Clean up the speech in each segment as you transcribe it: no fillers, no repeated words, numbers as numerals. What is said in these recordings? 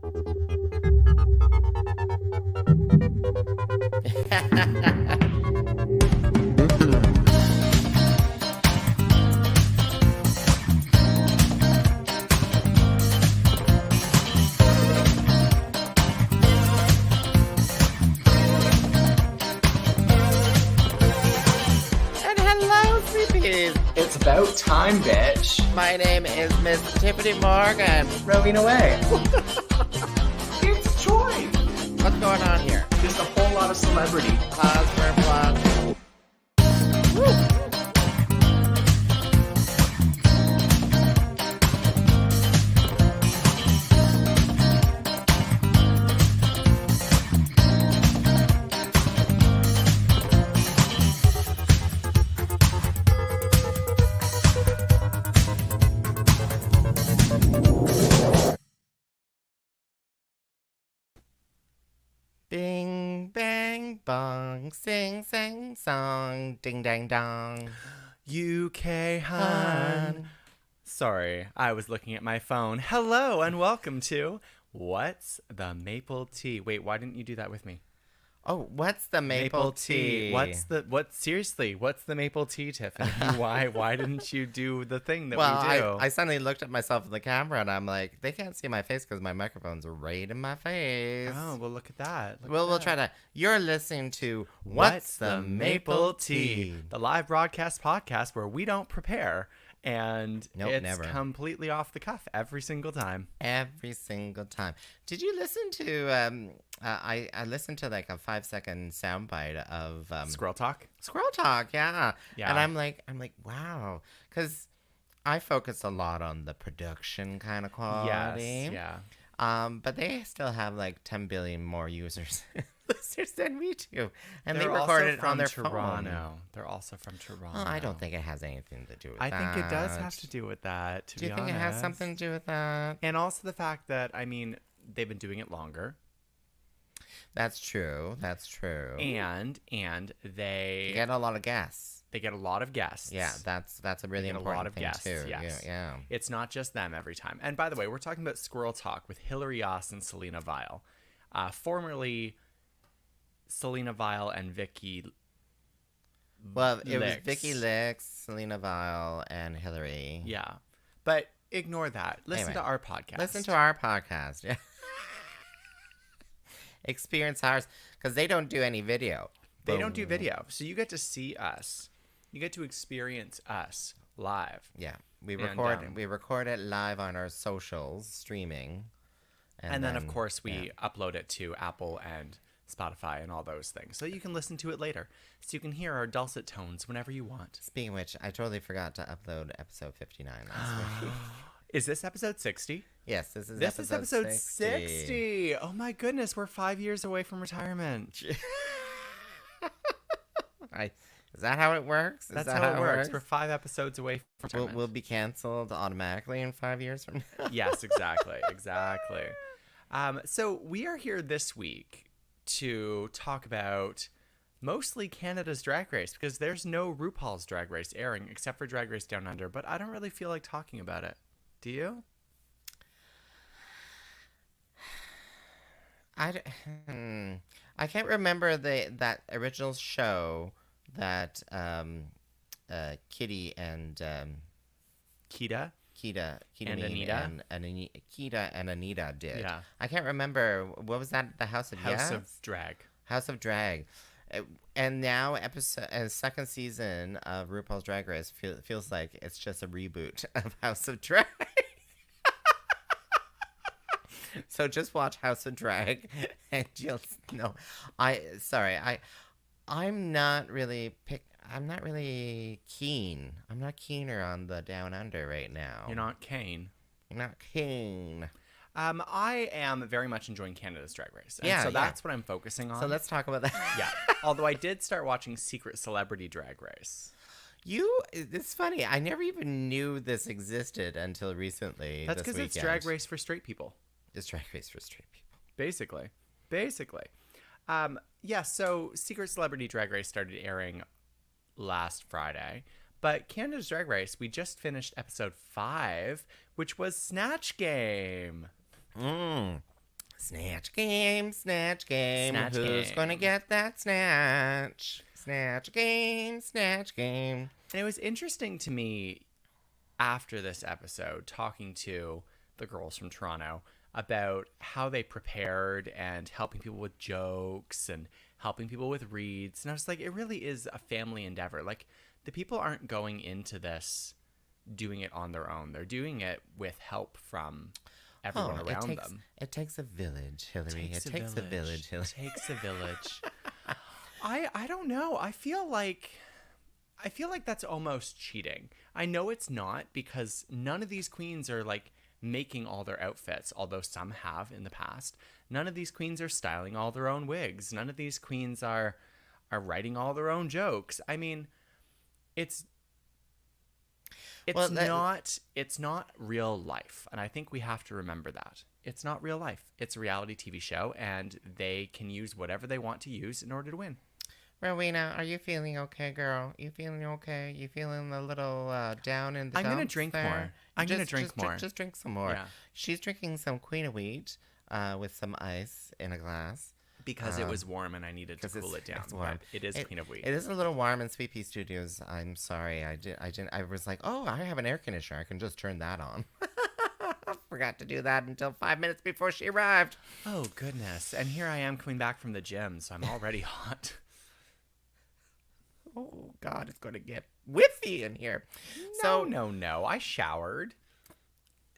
It's about time, bitch. My name is Miss Tyffanie Morgan. Rowena Whey. It's Troy. What's going on here? Just a whole lot of celebrity. Pause for applause. Bing, bang, bong, sing, sang, song, ding, dang, dong. UK hun. Sorry, I was looking at my phone. Hello and welcome to What's the Maple Tea? Wait, why didn't you do that with me? Oh, what's the maple tea? Seriously, what's the maple tea, Tiffany? Why didn't you do the thing that we do? I suddenly looked at myself in the camera and I'm like, they can't see my face because my microphone's right in my face. Oh, well, look at that. We'll try to. You're listening to What's the Maple Tea? The live broadcast podcast where we don't prepare. And it's never. completely off the cuff every single time. Every single time. Did you listen to? I listened to like a 5-second soundbite of Squirrel Talk. Squirrel Talk, yeah. Yeah. And I'm like, wow, because I focus a lot on the production kind of quality. Yes, yeah. But they still have like 10 billion more users. Listeners than we do, and They're they recorded it also on their Toronto. phone. They're also from Toronto. Well, I don't think it has anything to do with that. I think it does have to do with that, to Do be you think honest. it has something to do with that? And also the fact that, I mean, they've been doing it longer. That's true. That's true. And they You get a lot of guests. They get a lot of guests. Yeah, that's a really They get important a lot of thing guests, too. yes. Yeah. It's not just them every time. And by the way, we're talking about Squirrel Talk with Hilary Yoss and Selena Vile. Formerly Selena Vile and Vicky. Well, it was Licks. Vicky Licks, Selena Vile, and Hillary. Yeah. But ignore that. Listen Anyway, to our podcast. Listen to our podcast. Yeah. Experience ours, because they don't do any video. They don't do video. So you get to see us. You get to experience us live. Yeah, we And, record it live on our socials, streaming, And then of course, we upload it to Apple and Spotify and all those things. So you can listen to it later. So you can hear our dulcet tones whenever you want. Speaking of which, I totally forgot to upload episode 59 last week. Is this episode 60? Yes, this is episode 60. Oh my goodness, we're 5 years away from retirement. Is that how it works? That's how it works. We're 5 episodes away from retirement. We'll be canceled automatically in 5 years from now. Yes, exactly. So we are here this week to talk about mostly Canada's Drag Race, because there's no RuPaul's Drag Race airing except for Drag Race Down Under, but I don't really feel like talking about it. Do you? I can't remember that original show that Kitty and Kita and Anita? Kita and Anita did. Yeah. I can't remember, what was that? The House of Drag. House of Drag. And now second season of RuPaul's Drag Race feels like it's just a reboot of House of Drag. So just watch House of Drag and you'll know. I'm not really keen. I'm not keener on the Down Under right now. You're not Kane. I'm not keen. I am very much enjoying Canada's Drag Race. And Yeah, so yeah. that's what I'm focusing on. So let's talk about that. Yeah. Although I did start watching Secret Celebrity Drag Race. It's funny. I never even knew this existed until recently. That's because it's Drag Race for straight people. It's Drag Race for straight people. Basically. So Secret Celebrity Drag Race started airing last Friday. But Canada's Drag Race, we just finished episode 5, which was Snatch Game. Snatch game, snatch game. Snatch Who's game. gonna get that snatch? Snatch game, snatch game. And it was interesting to me after this episode talking to the girls from Toronto about how they prepared and helping people with jokes and helping people with reads. And I was like, it really is a family endeavor. Like, the people aren't going into this doing it on their own. They're doing it with help from everyone around them. It takes a village, Hillary. It takes a village, Hillary. It takes a village. I don't know. I feel like that's almost cheating. I know it's not, because none of these queens are like making all their outfits, although some have in the past. None of these queens are styling all their own wigs. None of these queens are writing all their own jokes. I mean, it's not real life, and I think we have to remember that. It's not real life. It's a reality TV show, and they can use whatever they want to use in order to win. Rowena, are you feeling okay, girl? You feeling okay? You feeling a little down in the I'm gonna dumps drink there? more. I'm gonna drink more. Just drink some more. Yeah. She's drinking some Queen of Wheat with some ice in a glass. Because it was warm and I needed to cool it down. It's warm. But it is Queen of Wheat. It is a little warm in Sweet Pea Studios. I'm sorry. I was like, oh, I have an air conditioner. I can just turn that on. Forgot to do that until 5 minutes before she arrived. Oh, goodness. And here I am coming back from the gym, so I'm already hot. Oh, God, it's going to get whiffy in here. No. I showered.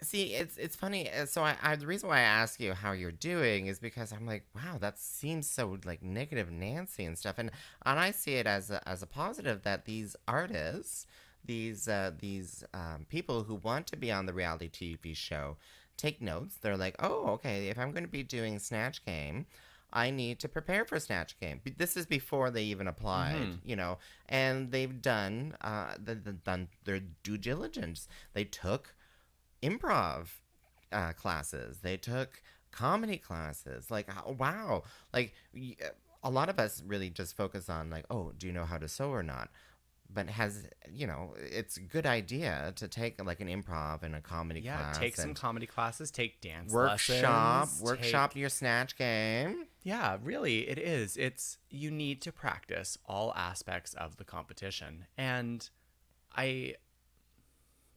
See, it's funny. So the reason why I ask you how you're doing is because I'm like, wow, that seems so like negative Nancy and stuff, and I see it as a positive that these artists, these people who want to be on the reality TV show, take notes. They're like, oh, okay, if I'm going to be doing Snatch Game, I need to prepare for Snatch Game. This is before they even applied, you know, and they've done done their due diligence. They took improv classes. They took comedy classes. Like, wow. Like, a lot of us really just focus on, like, oh, do you know how to sew or not? But it's a good idea to take, like, an improv and a comedy class. Yeah, take some comedy classes, take dance lessons. Workshop your Snatch Game. Yeah, really, it is. You need to practice all aspects of the competition. And I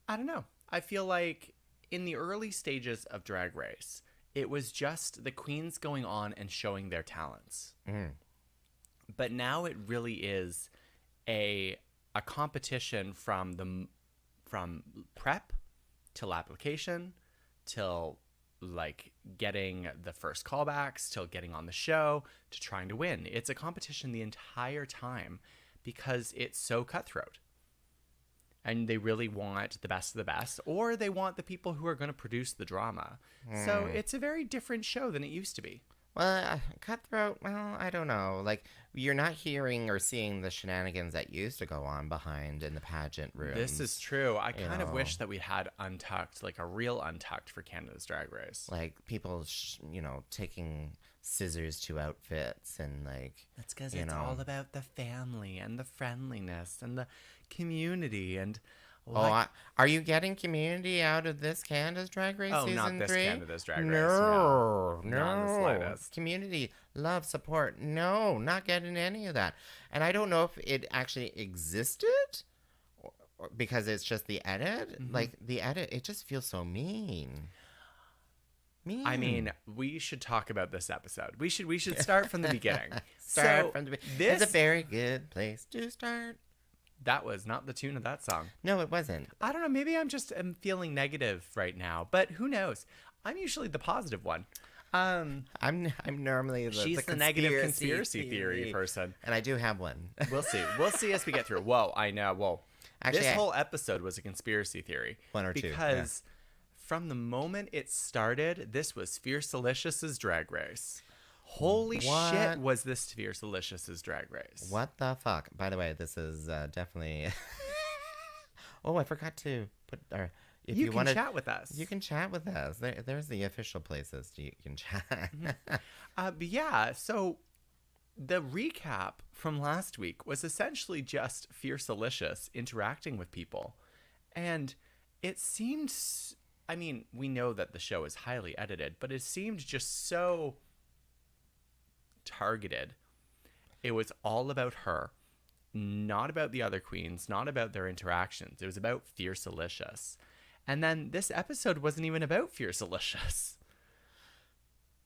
don't know. I feel like in the early stages of Drag Race, it was just the queens going on and showing their talents. But now it really is a competition from prep till application till like getting the first callbacks till getting on the show to trying to win. It's a competition the entire time because it's so cutthroat. And they really want the best of the best, or they want the people who are going to produce the drama. So it's a very different show than it used to be. Well, cutthroat, well, I don't know. Like, you're not hearing or seeing the shenanigans that used to go on behind in the pageant rooms. This is true. I kind of wish that we had Untucked, like a real Untucked for Canada's Drag Race. Like, people, taking scissors to outfits and, like... That's because it's all about the family and the friendliness and the community and... are you getting community out of this Canada's Drag Race season 3? Oh, not this Canada's Drag Race. No. Not the slightest. Community, love, support. No, not getting any of that. And I don't know if it actually existed or because it's just the edit. Like, the edit, it just feels so mean. I mean, we should talk about this episode. We should start from the beginning. From the beginning. It's a very good place to start. That was not the tune of that song. No, it wasn't. I don't know. Maybe I'm feeling negative right now, but who knows? I'm usually the positive one. I'm normally she's the negative conspiracy theory person, and I do have one. We'll see. We'll see as we get through. Whoa, I know. Whoa, actually, this whole episode was a conspiracy theory. One or two, because from the moment it started, this was Fierce Delicious's Drag Race. Holy shit, was this Fierce Delicious's Drag Race? What the fuck? By the way, this is definitely... Oh, I forgot to put... If you can chat with us. You can chat with us. There's the official places you can chat. But yeah, so the recap from last week was essentially just Fierce Delicious interacting with people. And it seemed I mean, we know that the show is highly edited, but it seemed just so targeted. It was all about her, not about the other queens, not about their interactions. It was about Fierce Alicious. And then this episode wasn't even about Fierce Alicious.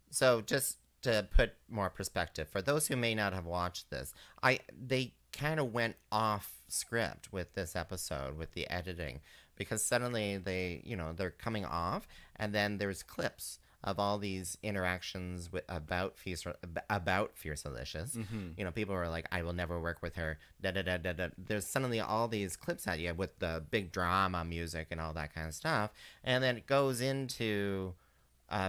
So just to put more perspective, for those who may not have watched this, they kind of went off script with this episode, with the editing, because suddenly they're coming off, and then there's clips of all these interactions about Fierce Alicious. Mm-hmm. People were like, "I will never work with her." Da da da da da. There's suddenly all these clips at you with the big drama music and all that kind of stuff, and then it goes into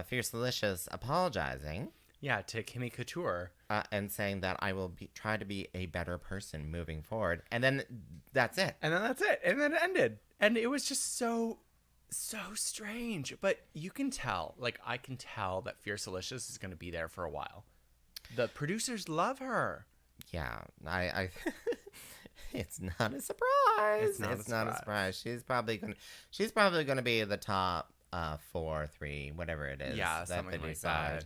Fierce Alicious apologizing. Yeah, to Kimmy Couture. And saying that I will try to be a better person moving forward. And then that's it. And then it ended. And it was just so strange. But you can tell, I can tell that Fierce Alicious is going to be there for a while. The producers love her. Yeah, I it's not a surprise. It's not a surprise. She's probably gonna be the top 4, 3, whatever it is. Yeah, something like that.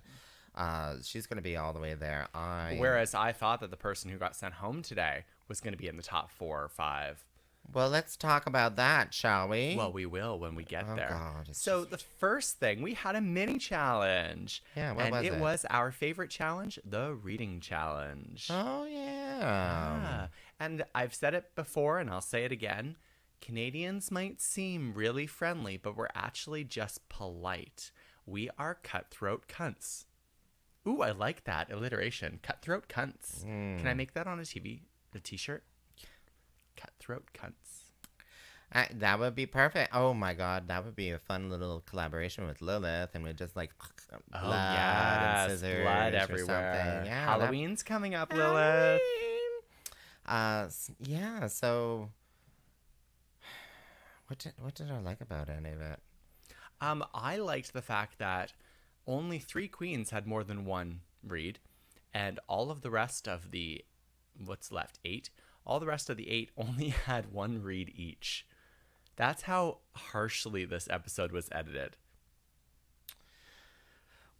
She's going to be all the way there. Whereas I thought that the person who got sent home today was going to be in the top 4 or 5. Well, let's talk about that, shall we? Well, we will when we get there. God, so the first thing, we had a mini challenge. Yeah, what was it? And it was our favorite challenge, the reading challenge. Oh, yeah. And I've said it before, and I'll say it again. Canadians might seem really friendly, but we're actually just polite. We are cutthroat cunts. Ooh, I like that alliteration. Cutthroat cunts. Can I make that on a t-shirt? Cutthroat cunts. That would be perfect. Oh my God, that would be a fun little collaboration with Lilith, and we'd just blood and scissors, blood or everywhere. something. Yeah, Halloween's coming up, Lilith. Yeah. So, what did I like about any of it? I liked the fact that only 3 queens had more than one read, and all of the rest of the, what's left, 8? All the rest of the 8 only had 1 read each. That's how harshly this episode was edited.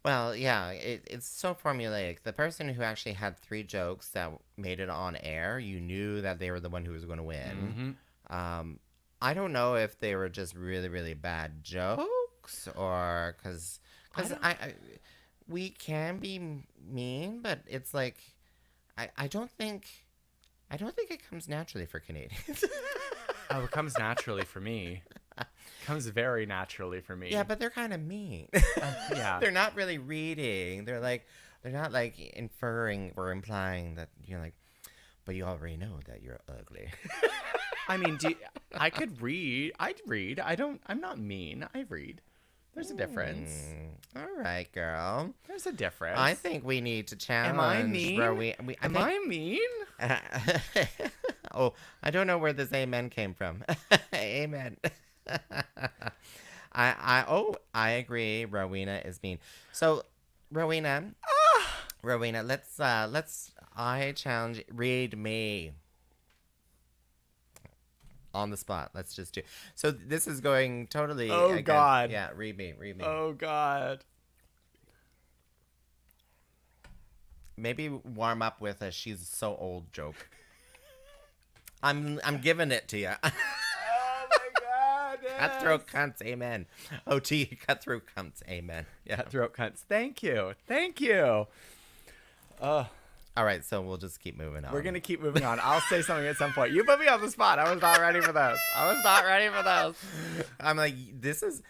Well, yeah, it's so formulaic. The person who actually had 3 jokes that made it on air, you knew that they were the one who was going to win. Mm-hmm. I don't know if they were just really, really bad jokes, or because we can be mean, but it's like I don't think it comes naturally for Canadians. Oh, it comes naturally for me. It comes very naturally for me. Yeah, but they're kind of mean. Yeah. They're not really reading. They're not inferring or implying that you're like, but you already know that you're ugly. I mean, I could read. I'd read. I'm not mean. I read. There's a difference. All right, girl. There's a difference. I think we need to challenge. Am I mean? I mean? I don't know where this amen came from. Amen. I agree. Rowena is mean. So, Rowena, let's I challenge. Read me. On the spot. Let's just do. So this is going totally. Oh, against, God. Yeah, read me. Oh, God. Maybe warm up with a "she's so old" joke. I'm giving it to you. Oh my God. Yes. Cutthroat cunts, amen. OT, cutthroat cunts, amen. Yeah. Cutthroat cunts. Thank you. All right, so we'll just keep moving on. We're going to keep moving on. I'll say something at some point. You put me on the spot. I was not ready for this. I'm like, this is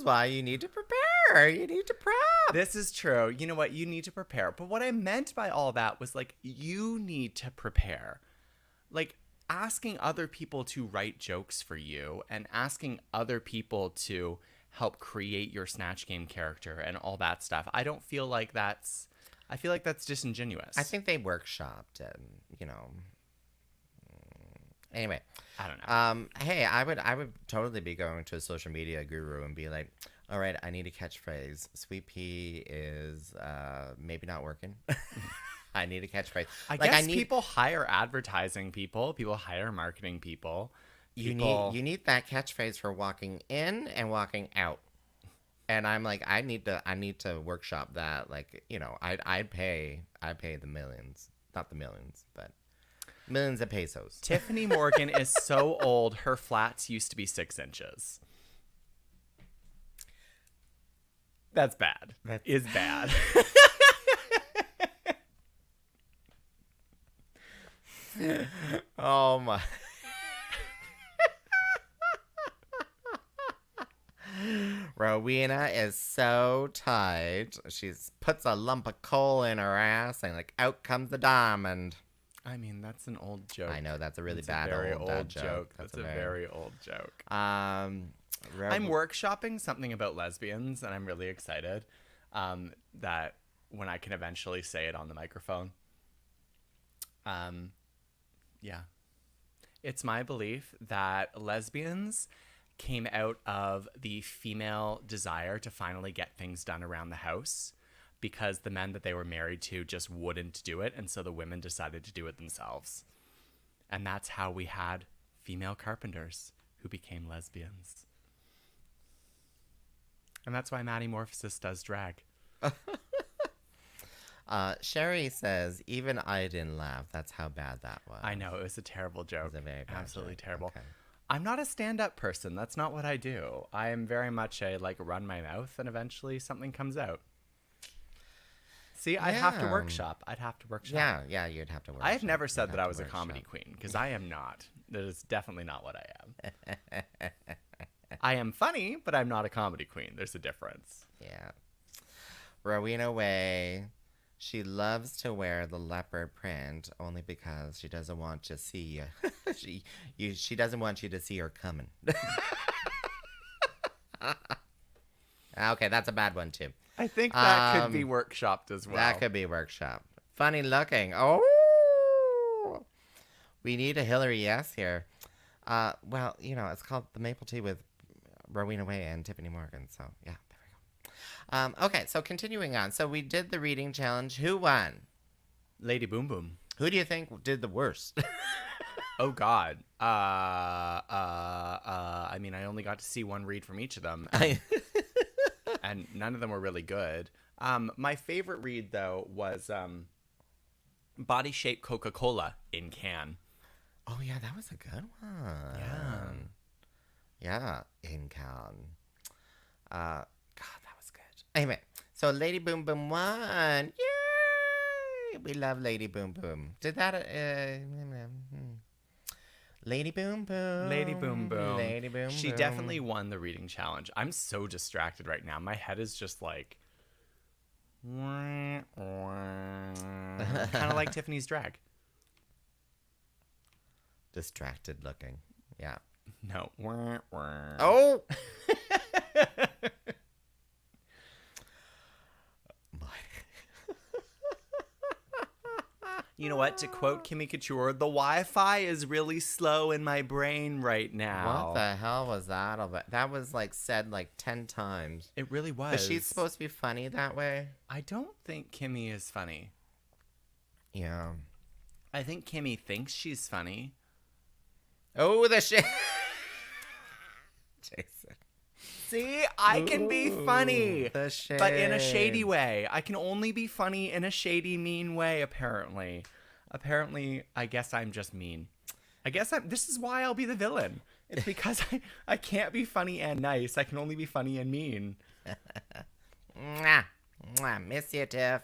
why you need to prepare. You need to prep. This is true. You know what? You need to prepare. But what I meant by all that was you need to prepare. Asking other people to write jokes for you and asking other people to help create your Snatch Game character and all that stuff. I feel like that's disingenuous. I think they workshopped and, Anyway. I don't know. Hey, I would totally be going to a social media guru and be like, all right, I need a catchphrase. Sweet Pea is maybe not working. I need a catchphrase. I guess people hire advertising people. People hire marketing people people. You need that catchphrase for walking in and walking out. And I'm like, I need to workshop that. Like, you know, I'd pay the millions, not the millions, but millions of pesos. Tyffanie Morgan is so old. Her flats used to be 6 inches. That's bad. That is bad. Oh my. Rowena is so tight. She puts a lump of coal in her ass and like out comes the diamond. I mean, that's an old joke. I know that's a really That's bad a very old dad joke. That's a very old joke. I'm workshopping something about lesbians, and I'm really excited that when I can eventually say it on the microphone. Yeah. It's my belief that lesbians came out of the female desire to finally get things done around the house because the men that they were married to just wouldn't do it, and so the women decided to do it themselves. And that's how we had female carpenters who became lesbians. And that's why Metamorphosis does drag. Sherry says, even I didn't laugh. That's how bad that was. I know, it was a terrible joke. It was a very bad Absolutely joke. terrible. Okay. I'm not a stand-up person. That's not what I do. I am very much a, like, run my mouth and eventually something comes out. See, I'd have to workshop. I'd have to workshop. Yeah, you'd have to workshop. I have never said You'd that have I to was a comedy workshop. queen, because I am not. That is definitely not what I am. I am funny, but I'm not a comedy queen. There's a difference. Yeah. Rowena Whey, she loves to wear the leopard print only because she doesn't want to see she doesn't want you to see her coming. Okay, that's a bad one too. I think that could be workshopped as well. That could be workshop. Funny looking. Oh, we need a Hillary yes here. Well, you know, it's called the Maple Tea with Rowena Whey and Tyffanie Morgan. So yeah, there we go. Okay, so continuing on. So we did the reading challenge. Who won? Lady Boom Boom. Who do you think did the worst? Oh God. I mean, I only got to see one read from each of them, and none of them were really good. My favorite read though was Body Shape Coca-Cola in can. Oh yeah, that was a good one. Yeah, in can. God, that was good. Anyway, so Lady Boom Boom won. Yay! We love Lady Boom Boom. Did that? Lady Boom Boom. Lady Boom Boom. Lady Boom Boom. She definitely won the reading challenge. I'm so distracted right now. My head is just like kind of like Tiffany's drag. Distracted looking. Yeah. No. Oh. You know what? To quote Kimmy Couture, the Wi-Fi is really slow in my brain right now. What the hell was that about? That was like said like 10 times. It really was. But she's supposed to be funny that way. I don't think Kimmy is funny. Yeah. I think Kimmy thinks she's funny. Oh, the shit. Jason. See, I can be funny, The shade. but in a shady way. I can only be funny in a shady, mean way, apparently. Apparently, I guess I'm just mean. This is why I'll be the villain. It's because I can't be funny and nice. I can only be funny and mean. Mwah. Mwah. Miss you, Tiff.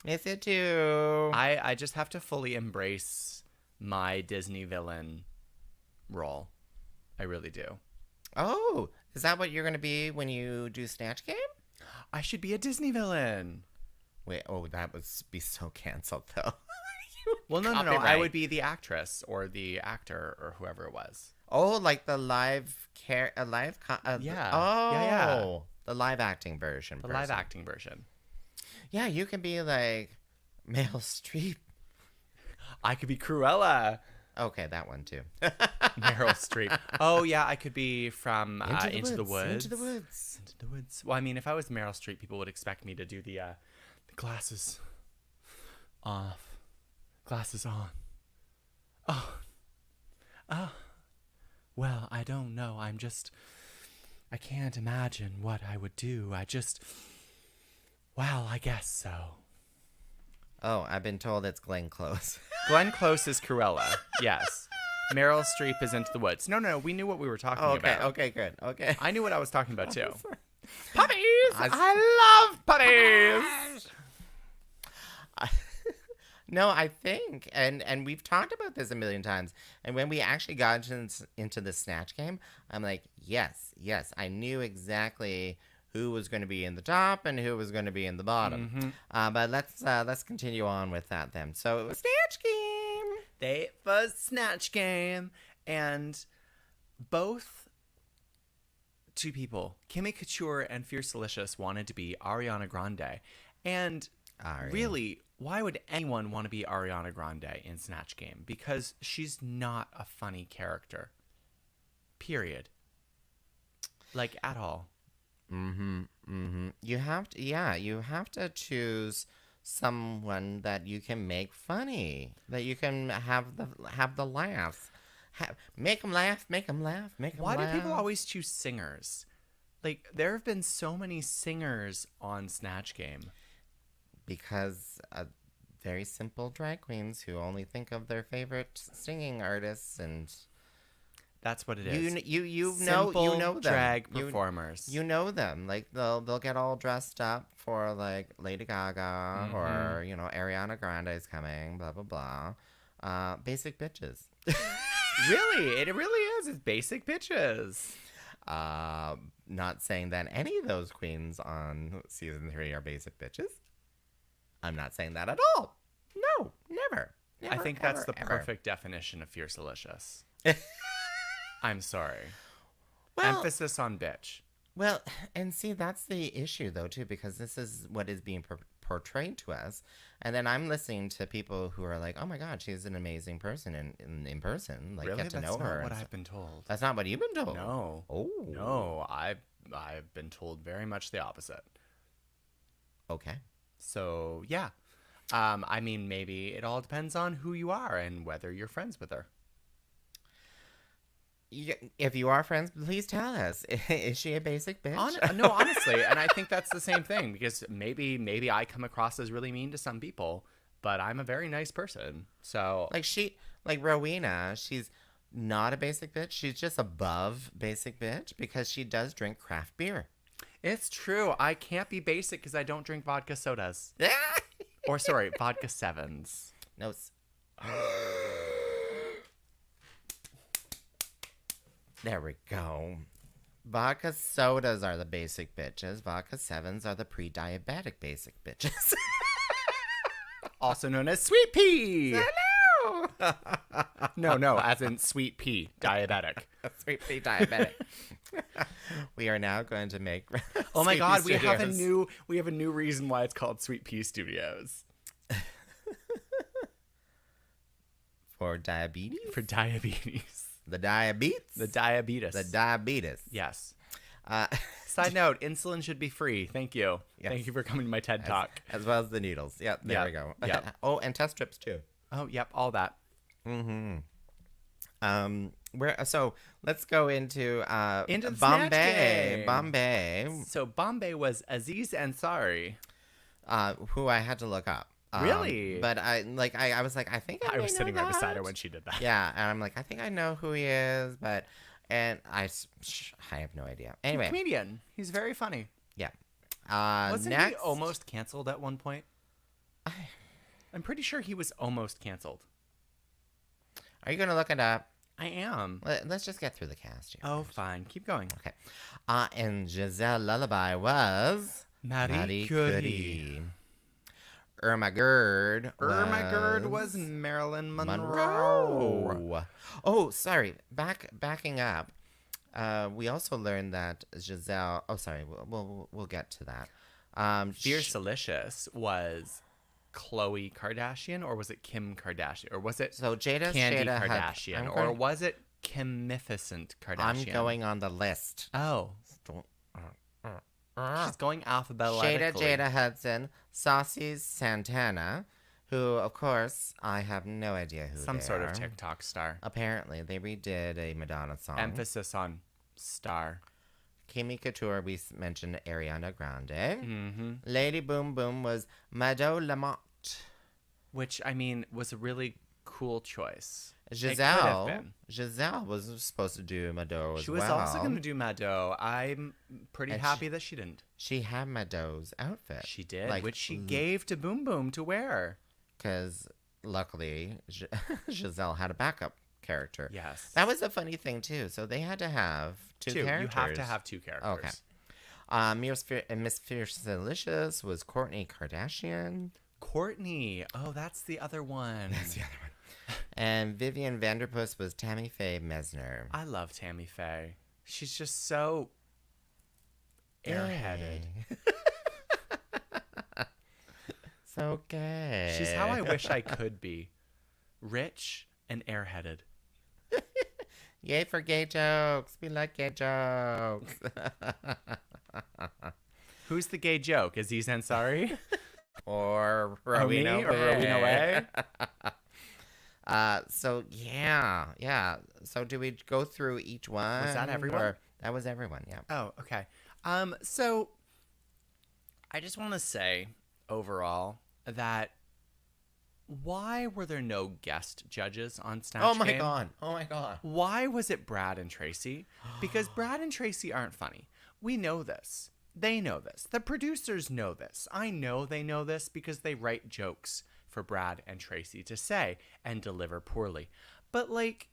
Miss you too. I just have to fully embrace my Disney villain role. I really do. Oh, is that what you're going to be when you do Snatch Game? I should be a Disney villain. Wait, oh, that would be so canceled, though. Well, no. I Copyright. would be the actress or the actor or whoever it was. Oh, like the live Yeah. Oh, Yeah. the live acting version. The person. live acting version. Yeah, you can be like Meryl Streep. I could be Cruella. Okay, that one too. Meryl Streep. Oh, yeah, I could be from Into the Woods. Into the Woods. Into the Woods. Well, I mean, if I was Meryl Streep, people would expect me to do the glasses off, glasses on. Oh. well, I don't know. I can't imagine what I would do. Well, I guess so. Oh, I've been told it's Glenn Close. Glenn Close is Cruella. Yes. Meryl Streep is Into the Woods. No, we knew what we were talking about. Okay, good. Okay. I knew what I was talking about too. Puppies! I love puppies! No, I think, and we've talked about this a million times, and when we actually got into the Snatch game, I'm like, yes, I knew exactly who was going to be in the top and who was going to be in the bottom. But let's continue on with that then. So it was Snatch game. It was Snatch Game, and both two people, Kimmy Couture and Fierce Delicious, wanted to be Ariana Grande, and really, why would anyone want to be Ariana Grande in Snatch Game? Because she's not a funny character. Period. Like, at all. You have to choose someone that you can make funny, that you can have the laughs. Make them laugh, make them laugh, make them laugh. Why do people always choose singers? Like, there have been so many singers on Snatch Game. Because very simple drag queens who only think of their favorite singing artists, and that's what it is. You Simple know them. Drag performers. You know them. Like they'll get all dressed up for like Lady Gaga or Ariana Grande is coming. Blah blah blah. Basic bitches. Really, it really is. It's basic bitches. Not saying that any of those queens on season 3 are basic bitches. I'm not saying that at all. No, never. I think ever, that's the ever. perfect definition of Fierce Delicious. I'm sorry. Well, emphasis on bitch. Well, and see, that's the issue, though, too, because this is what is being portrayed to us. And then I'm listening to people who are like, oh, my God, she's an amazing person in person. Like, Really? get to That's know her. not what I've been told. That's not what you've been told? No. Oh. No, I've been told very much the opposite. Okay. So, yeah. I mean, maybe it all depends on who you are and whether you're friends with her. If you are friends, please tell us. Is she a basic bitch? No, honestly, and I think that's the same thing, because maybe I come across as really mean to some people, but I'm a very nice person. So like Rowena, she's not a basic bitch. She's just above basic bitch because she does drink craft beer. It's true. I can't be basic because I don't drink vodka sodas. Or sorry, vodka sevens. No. There we go. Vodka sodas are the basic bitches. Vodka sevens are the pre-diabetic basic bitches. Also known as sweet pea. Hello. No, as in sweet pea, diabetic. Sweet pea diabetic. We are now going to make. Oh my Sweet God, Pea we have a new reason why it's called Sweet Pea Studios. For diabetes. For diabetes. The diabetes. The diabetes. The diabetes. Yes. Side note: insulin should be free. Thank you. Yes. Thank you for coming to my TED Talk. As well as the needles. Yep. There we go. Yep. Oh, and test strips too. Oh, yep. All that. So let's go into the Bombay. Snatch Game. Bombay. So Bombay was Aziz Ansari. Who I had to look up. Really? But I was like, I think I was know sitting right that. beside her when she did that. Yeah, and I'm like, I think I know who he is, and I have no idea. Anyway, He's a comedian. He's very funny. Yeah. Wasn't next, he almost canceled at one point? I'm pretty sure he was almost canceled. Are you gonna look it up? I am. Let's just get through the cast here. Oh, fine. Keep going. Okay. And Giselle Lullaby was Marie Curie. Irma Gerd was Marilyn Monroe. Oh, sorry. Backing up. We also learned that Giselle. Oh, sorry. We'll get to that. Fierce Delicious was Khloe Kardashian, or was it Kim Kardashian, or was it Jada Kardashian, or was it Kimificent Kardashian? I'm going on the list. Oh. She's going alphabetically. Jada Hudson, Saucy Santana, who, of course, I have no idea who Some they sort are. of TikTok star. Apparently, they redid a Madonna song. Emphasis on star. Kimi Couture, we mentioned Ariana Grande. Mm-hmm. Lady Boom Boom was Mado Lamotte. Which, I mean, was a really cool choice. Giselle was supposed to do Mado as well. She was also going to do Mado. I'm pretty happy that she didn't. She had Mado's outfit. She did, which she gave to Boom Boom to wear. Because luckily, Giselle had a backup character. Yes. That was a funny thing, too. So they had to have two characters. You have to have two characters. Okay. Miss Fierce Delicious was Kourtney Kardashian. Kourtney. Oh, that's the other one. That's the other one. And Vivian Vanderpuss was Tammy Faye Mesner. I love Tammy Faye. She's just so airheaded. So gay. She's how I wish I could be. Rich and airheaded. Yay for gay jokes. We like gay jokes. Who's the gay joke? Aziz Ansari? Or Rowena Whey? So yeah. So do we go through each one? Was that everyone? That was everyone, yeah. Oh, okay. So I just want to say overall that why were there no guest judges on Snatch Game? Oh my god. Why was it Brad and Tracy? Because Brad and Tracy aren't funny. We know this. They know this. The producers know this. I know they know this because they write jokes for Brad and Tracy to say and deliver poorly. But, like,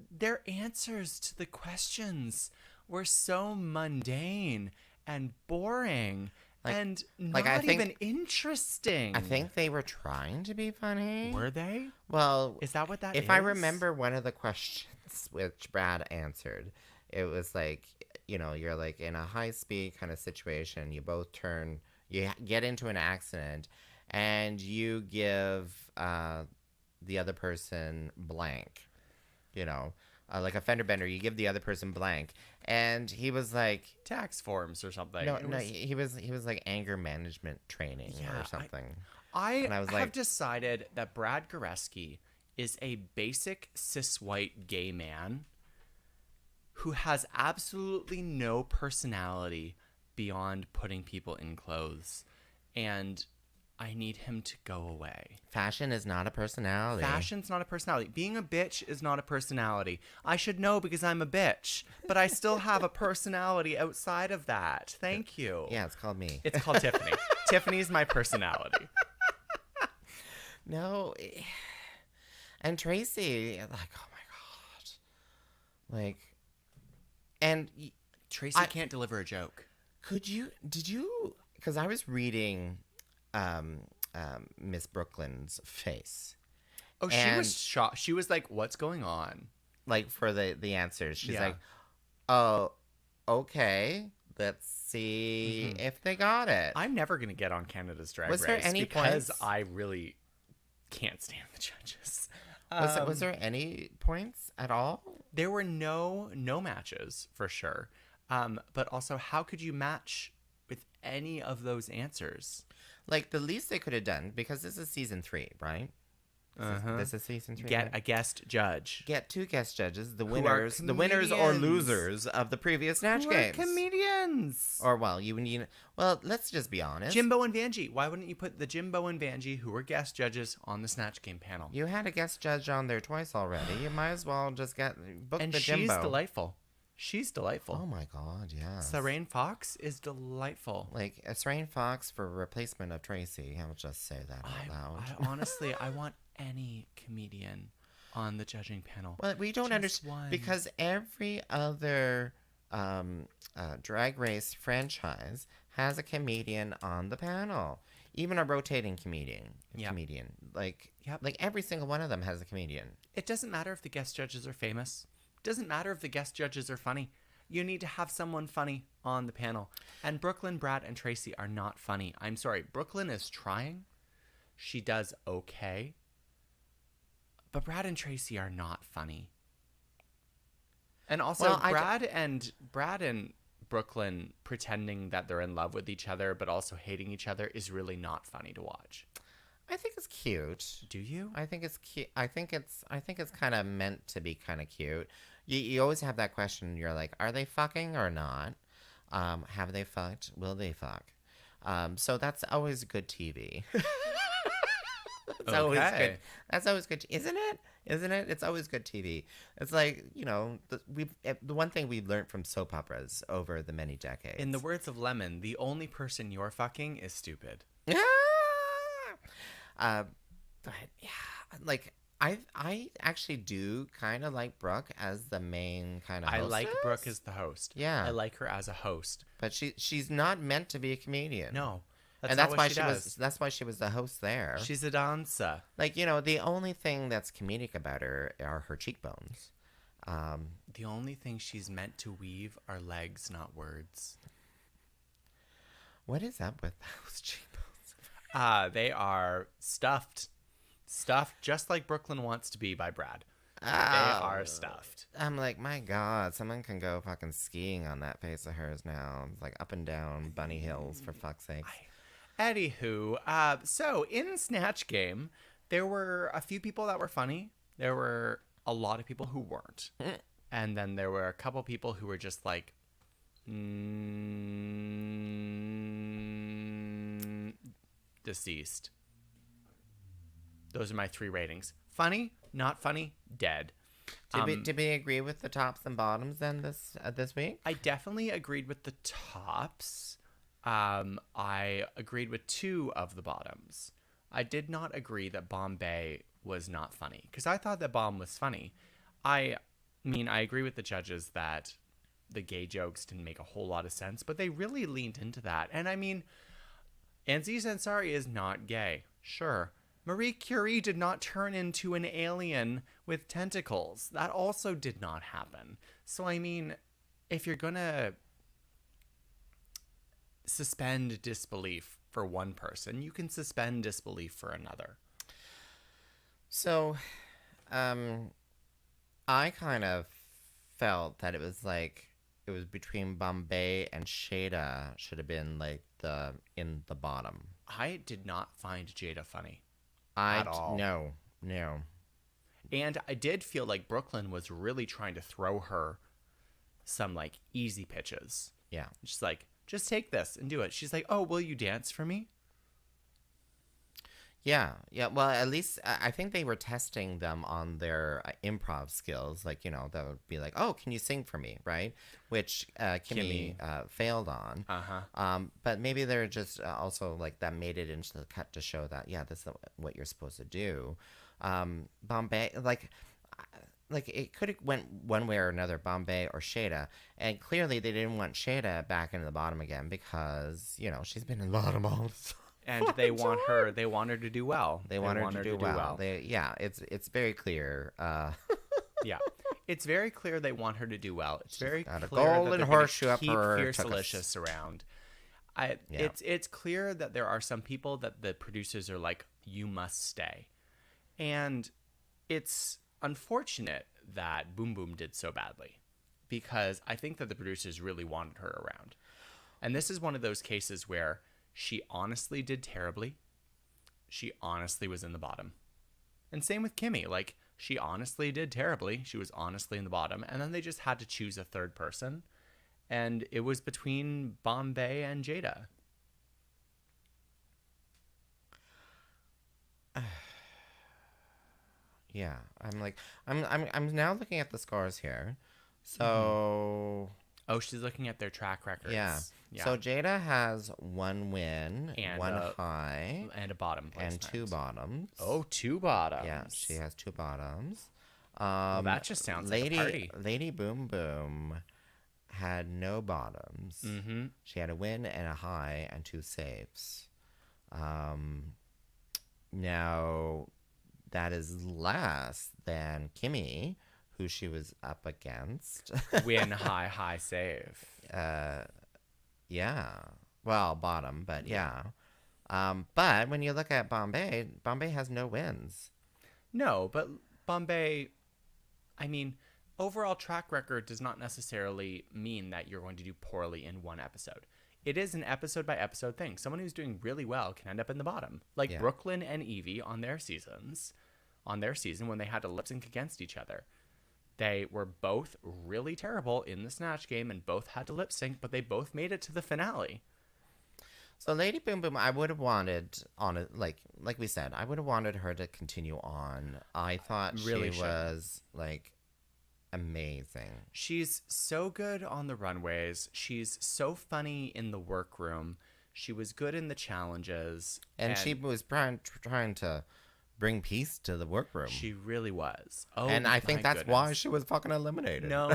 their answers to the questions were so mundane and boring and not even interesting. I think they were trying to be funny. Were they? Well, is that what that is? If I remember one of the questions which Brad answered, it was like, you know, you're like in a high speed kind of situation. You both you get into an accident and you give the other person blank, you know, like a fender bender, you give the other person blank. And he was like tax forms or something. No, he was like anger management training or something. I have decided that Brad Goreski is a basic cis white gay man who has absolutely no personality beyond putting people in clothes, and I need him to go away. Fashion is not a personality. Fashion's not a personality. Being a bitch is not a personality. I should know because I'm a bitch, but I still have a personality outside of that. Thank you. Yeah, it's called me. It's called Tyffanie. Tiffany's my personality. No. And Tracy, like, oh my God. Like, and Tracy can't deliver a joke. Did you, because I was reading Miss Brooklyn's face. Oh, she was shocked. She was like, what's going on? Like, for the answers. She's like, oh, okay. Let's see if they got it. I'm never going to get on Canada's Drag Was Race there any because points? I really can't stand the judges. Was there any points at all? There were no matches, for sure. But also, how could you match with any of those answers? Like, the least they could have done, because this is season 3, right? This is season 3. Get a guest judge. Get 2 guest judges, the Who winners are or comedians. losers of the previous Snatch Games. Comedians. Or, let's just be honest. Jimbo and Vanjie. Why wouldn't you put the Jimbo and Vanjie, who were guest judges, on the Snatch Game panel? You had a guest judge on there twice already. You might as well just book and the Jimbo. she's delightful. She's delightful. Oh my God, yes. Serene Fox is delightful. Like, a Serene Fox for replacement of Tracy. I'll just say that out loud. Honestly, I want any comedian on the judging panel. Well, we don't understand, because every other Drag Race franchise has a comedian on the panel. Even a rotating comedian. Like every single one of them has a comedian. It doesn't matter if the guest judges are famous. It doesn't matter if the guest judges are funny. You need to have someone funny on the panel. And Brooklyn, Brad, and Tracy are not funny. I'm sorry. Brooklyn is trying. She does okay. But Brad and Tracy are not funny. And also, Brad and Brooklyn pretending that they're in love with each other but also hating each other is really not funny to watch. I think it's cute. Do you? I think it's cute. I think it's kind of meant to be kind of cute. You always have that question. You're like, are they fucking or not? Have they fucked? Will they fuck? So that's always good TV. That's always good. That's always good, isn't it? Isn't it? It's always good TV. It's like, you know, the one thing we've learned from soap operas over the many decades. In the words of Lemon, the only person you're fucking is stupid. But yeah, like I actually do kind of like Brooke as the main kind of I hostess. like Brooke as the host. Yeah. I like her as a host. But she's not meant to be a comedian. No. And not that's what why she she does. was that's why she was the host there. She's a dancer. Like, you know, the only thing that's comedic about her are her cheekbones. The only thing she's meant to weave are legs, not words. What is up with those cheekbones? They are stuffed just like Brooklyn Wants to Be by Brad. They are stuffed. I'm like, my God, someone can go fucking skiing on that face of hers now. It's like up and down bunny hills, for fuck's sake. Anywho, so in Snatch Game, there were a few people that were funny. There were a lot of people who weren't. And then there were a couple people who were just like, deceased. Those are my 3 ratings. Funny, not funny, dead. Did we agree with the tops and bottoms then this week? I definitely agreed with the tops. I agreed with 2 of the bottoms. I did not agree that Bombay was not funny, because I thought that Bomb was funny. I mean, I agree with the judges that the gay jokes didn't make a whole lot of sense, but they really leaned into that. And I mean, Aziz Ansari is not gay. Sure. Marie Curie did not turn into an alien with tentacles. That also did not happen. So, I mean, if you're going to suspend disbelief for one person, you can suspend disbelief for another. So, I kind of felt that it was between Bombay and Shada should have been like in the bottom. I did not find Jada funny. At all. No. And I did feel like Brooklyn was really trying to throw her some like easy pitches. Yeah. Just like, just take this and do it. She's like, oh, will you dance for me? Yeah. Well, at least I think they were testing them on their improv skills. Like, you know, that would be like, oh, can you sing for me, right? Which Kimmy failed on. But maybe they're just also like that made it into the cut to show that, yeah, this is what you're supposed to do. Bombay, like it could have went one way or another, Bombay or Shada, and clearly they didn't want Shada back into the bottom again because, you know, she's been in the bottom all the time. And they want her to do well. They want her to do well. It's very clear. Yeah. It's very clear they want her to do well. It's very got a clear golden that they're horseshoe gonna up keep her Fierce tuchus. Delicious around. Yeah. It's clear that there are some people that the producers are like, you must stay. And it's unfortunate that Boom Boom did so badly, because I think that the producers really wanted her around. And this is one of those cases where she honestly did terribly. She honestly was in the bottom. And same with Kimmy. Like, she honestly did terribly. She was honestly in the bottom. And then they just had to choose a third person. And it was between Bombay and Jada. Yeah, I'm now looking at the scores here. So Oh, she's looking at their track records. yeah. So Jada has 1 win, And 1 high, and a bottom and placement. 2 bottoms. Oh, 2 bottoms. Yeah, she has 2 bottoms. Well, that just sounds like a party. Lady Boom Boom had no bottoms. Mm-hmm. She had a win and a high and 2 saves. Now, that is less than Kimmy, who she was up against. Win, high, save. Yeah. Well, bottom, but yeah. But when you look at Bombay has no wins. No, but Bombay, I mean, overall track record does not necessarily mean that you're going to do poorly in one episode. it is an episode by episode thing. Someone who's doing really well can end up in the bottom. Like Brooklyn and Evie on their season when they had to lip sync against each other. They were both really terrible in the Snatch Game and both had to lip sync, but they both made it to the finale. So Lady Boom Boom, I would have wanted like we said, I would have wanted her to continue on. I thought Really she was like amazing. She's so good on the runways. She's so funny in the workroom. She was good in the challenges. And she was trying to bring peace to the workroom. She really was. Oh, and I think that's goodness. why she was fucking eliminated. No.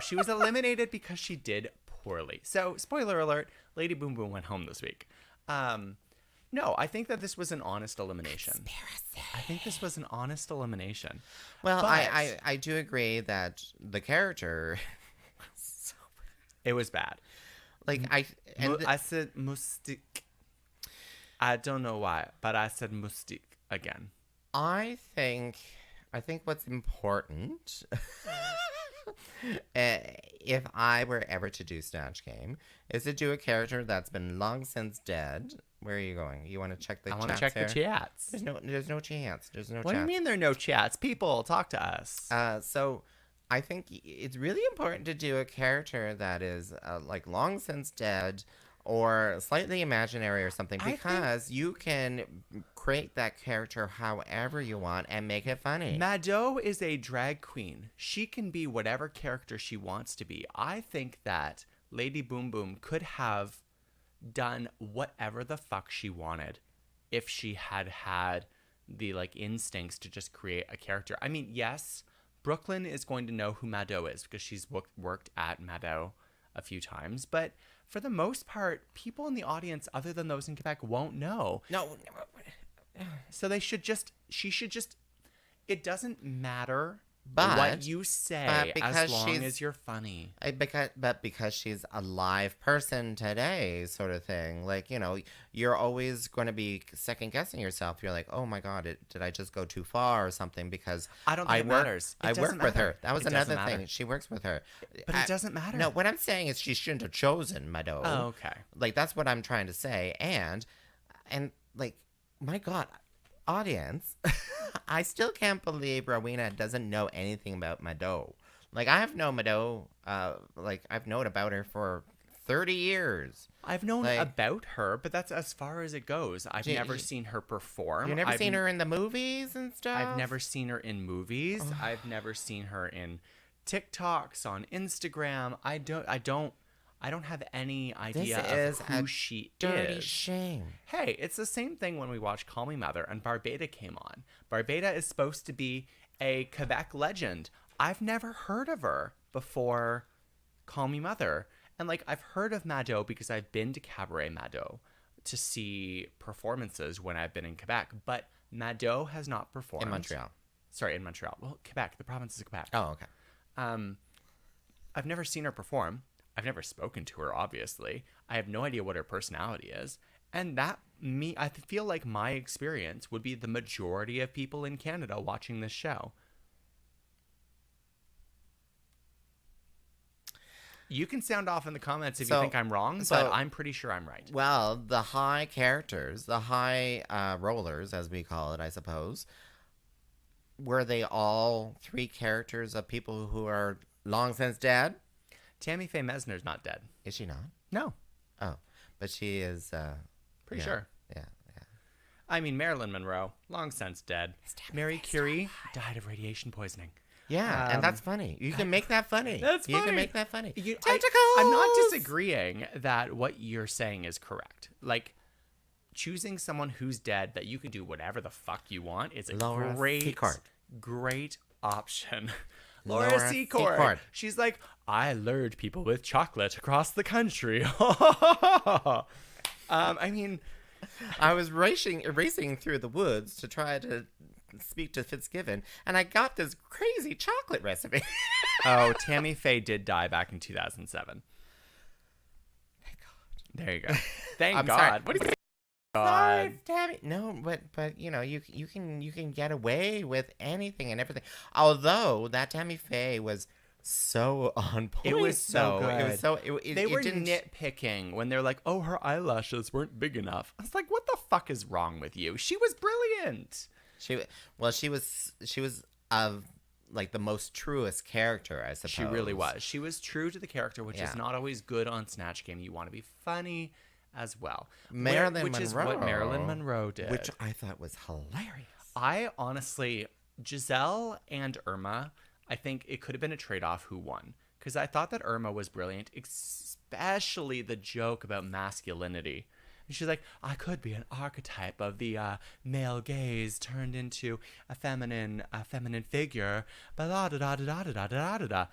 She was eliminated because she did poorly. So, spoiler alert, Lady Boom Boom went home this week. No, I think that this was an honest elimination. Conspiracy. I think this was an honest elimination. Well, But I do agree that the character so it was bad. like I said Mystique. I don't know why, but I said Mystique again. I think what's important if I were ever to do Snatch Game is to do a character that's been long since dead. Where are you going? You want to check the chats? I want to check here? the chats. There's no chance. There's no What do you chats. mean there are no chats? People, talk to us. So I think it's really important to do a character that is like long since dead or slightly imaginary or something, because you can create that character however you want and make it funny. Mado is a drag queen. She can be whatever character she wants to be. I think that Lady Boom Boom could have done whatever the fuck she wanted if she had the like instincts to just create a character. I mean, yes, Brooklyn is going to know who Mado is because she's worked at Mado a few times, but for the most part, people in the audience other than those in Quebec won't know. No. So she should just, it doesn't matter But what you say because as long she's- as you're funny. Because she's a live person today, sort of thing. Like, you know, you're always going to be second guessing yourself. You're like, oh my God, did I just go too far or something? Because I don't think it matters. I work with her. That was It doesn't another thing. matter. She works with her. But it doesn't matter. No, what I'm saying is she shouldn't have chosen Mado. Oh, okay. Like, that's what I'm trying to say. And like, my God, audience, I still can't believe Rowena doesn't know anything about Mado. Like, I have known Mado, I've known about her for 30 years. I've known about her, but that's as far as it goes. I've never seen her perform. You've never seen her in the movies and stuff? I've never seen her in movies. I've never seen her in TikToks, on Instagram. I don't have any idea of who she dirty is. shame. Hey, it's the same thing when we watched Call Me Mother and Barbada came on. Barbada is supposed to be a Quebec legend. I've never heard of her before Call Me Mother. And like, I've heard of Mado because I've been to Cabaret Mado to see performances when I've been in Quebec. But Mado has not performed. In Montreal. Sorry, in Montreal. Well, Quebec, the province is Quebec. Oh, okay. I've never seen her perform. I've never spoken to her, obviously. I have no idea what her personality is. And I feel like my experience would be the majority of people in Canada watching this show. You can sound off in the comments if you think I'm wrong, but I'm pretty sure I'm right. Well, the high characters, the high rollers, as we call it, I suppose, were they all three characters of people who are long since dead? Tammy Faye Mesner's not dead. Is she not? No. Oh, but she is... Pretty sure. Yeah. I mean, Marilyn Monroe, long since dead. Mary Curie died of radiation poisoning. Yeah, and that's funny. You can make that funny. That's funny. You can make that funny. I'm not disagreeing that what you're saying is correct. Like, choosing someone who's dead that you can do whatever the fuck you want is a great option. Laura Secord. She's like, I lured people with chocolate across the country. I mean, I was racing through the woods to try to speak to Fitzgibbon, and I got this crazy chocolate recipe. Oh, Tammy Faye did die back in 2007. Thank God. There you go. Thank God. Sorry. What do you mean? Sorry, Tammy. No, but you know, you can get away with anything and everything. Although that Tammy Faye was so on point. It was so though. good. It was so. They were didn't. nitpicking when they're like, "Oh, her eyelashes weren't big enough." I was like, "What the fuck is wrong with you? She was brilliant." She was of like the most truest character, I suppose. She really was. She was true to the character, which is not always good on Snatch Game. You want to be funny as well. Which is what Marilyn Monroe did. Which I thought was hilarious. I honestly, Giselle and Irma, I think it could have been a trade-off who won. Because I thought that Irma was brilliant, especially the joke about masculinity. And she's like, I could be an archetype of the male gaze turned into a feminine figure. But da da da da da da da da da.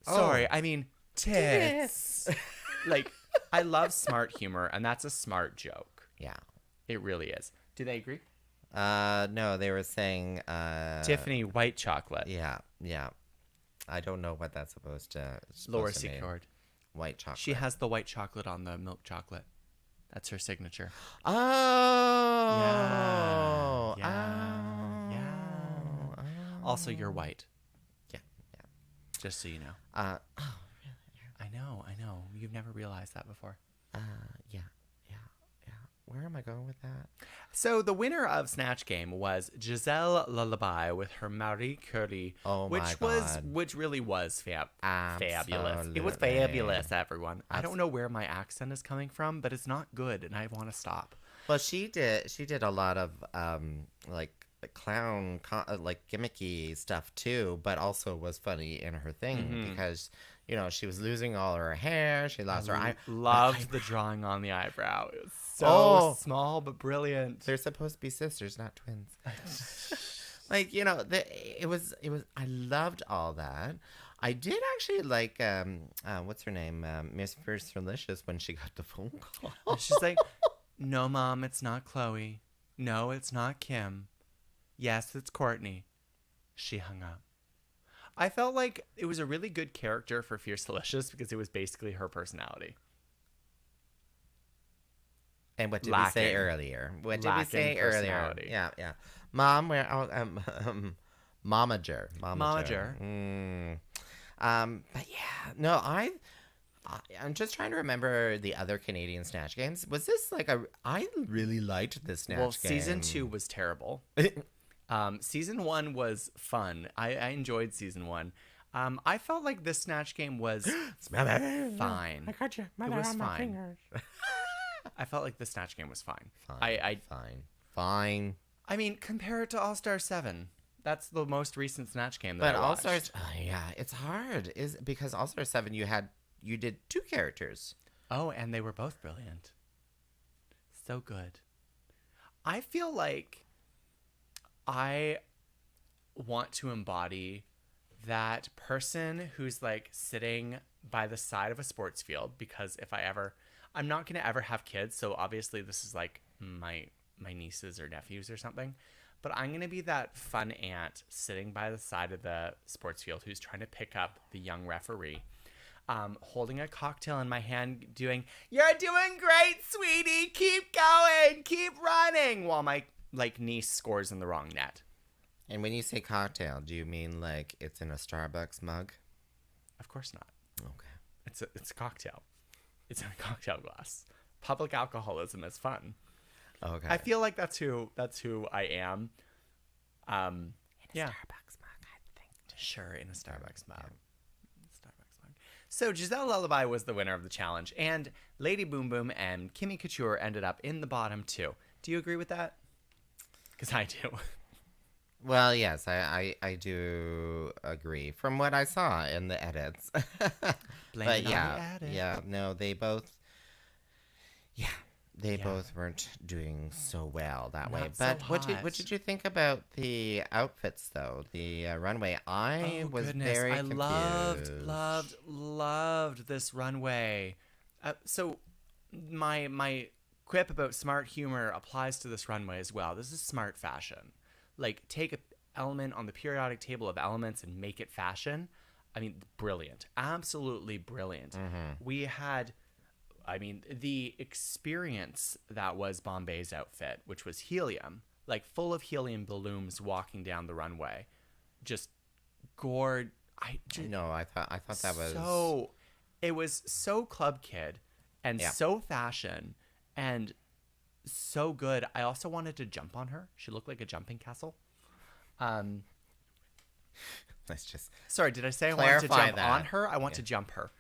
Sorry, I mean tits. Like, I love smart humor, and that's a smart joke. Yeah, it really is. Do they agree? No, they were saying Tyffanie white chocolate. Yeah. I don't know what that's supposed to. Laura Secord. White chocolate. She has the white chocolate on the milk chocolate. That's her signature. Oh. Yeah. Also, you're white. Yeah. Just so you know. Really? I know. You've never realized that before. Yeah. Where am I going with that? So the winner of Snatch Game was Giselle Lullaby with her Marie Curie, which really was fabulous. It was fabulous, everyone. I don't know where my accent is coming from, but it's not good, and I want to stop. Well, she did a lot of like clown like gimmicky stuff too, but also was funny in her thing because she was losing all her hair. She lost her eye. Loved the drawing on the eyebrow. It was so small but brilliant. They're supposed to be sisters, not twins. Like it was. I loved all that. I did actually like what's her name, Miss First Delicious, when she got the phone call. She's like, "No, Mom, it's not Chloe. No, it's not Kim. Yes, it's Courtney." She hung up. I felt like it was a really good character for Fierce Delicious because it was basically her personality. And what did we say earlier? Yeah. Mom, where? Momager. But yeah, no, I'm just trying to remember the other Canadian Snatch Games. Was this like I really liked this Snatch Game. Well, season 2 was terrible. Season 1 was fun. I enjoyed season 1. I felt like this Snatch Game was fine. I got you. It was fine. I felt like the Snatch Game was fine. Fine. I mean, compare it to All-Star 7. That's the most recent Snatch Game that I watched. But All-Stars, it's hard. Because All-Star 7 you did 2 characters. Oh, and they were both brilliant. So good. I feel like I want to embody that person who's like sitting by the side of a sports field, because I'm not going to ever have kids. So obviously this is like my nieces or nephews or something, but I'm going to be that fun aunt sitting by the side of the sports field who's trying to pick up the young referee, holding a cocktail in my hand, doing, "You're doing great, sweetie. Keep going. Keep running," while my niece scores in the wrong net. And when you say cocktail, do you mean like it's in a Starbucks mug? Of course not. Okay. It's a cocktail. It's in a cocktail glass. Public alcoholism is fun. Okay. I feel like that's who I am. In a Starbucks mug, I think. Sure, in a Starbucks mug. So Giselle Lullaby was the winner of the challenge, and Lady Boom Boom and Kimmy Couture ended up in the bottom 2. Do you agree with that? Because I do. Well, yes, I do agree from what I saw in the edits. Blame it on the edit. Yeah, no, they both weren't doing so well that way. But what did you think about the outfits though? The runway, I was very confused. I loved this runway. So my quip about smart humor applies to this runway as well. This is smart fashion. Like, take an element on the periodic table of elements and make it fashion. I mean, brilliant. Absolutely brilliant. Mm-hmm. We had, the experience that was Bombay's outfit, which was helium, like full of helium balloons walking down the runway. Just I thought that was so. It was so club kid, and Yeah. so fashion, and so good. I also wanted to jump on her. She looked like a jumping castle. Let's just Sorry, did I say I wanted to Clarify jump that. on her? I want to jump her.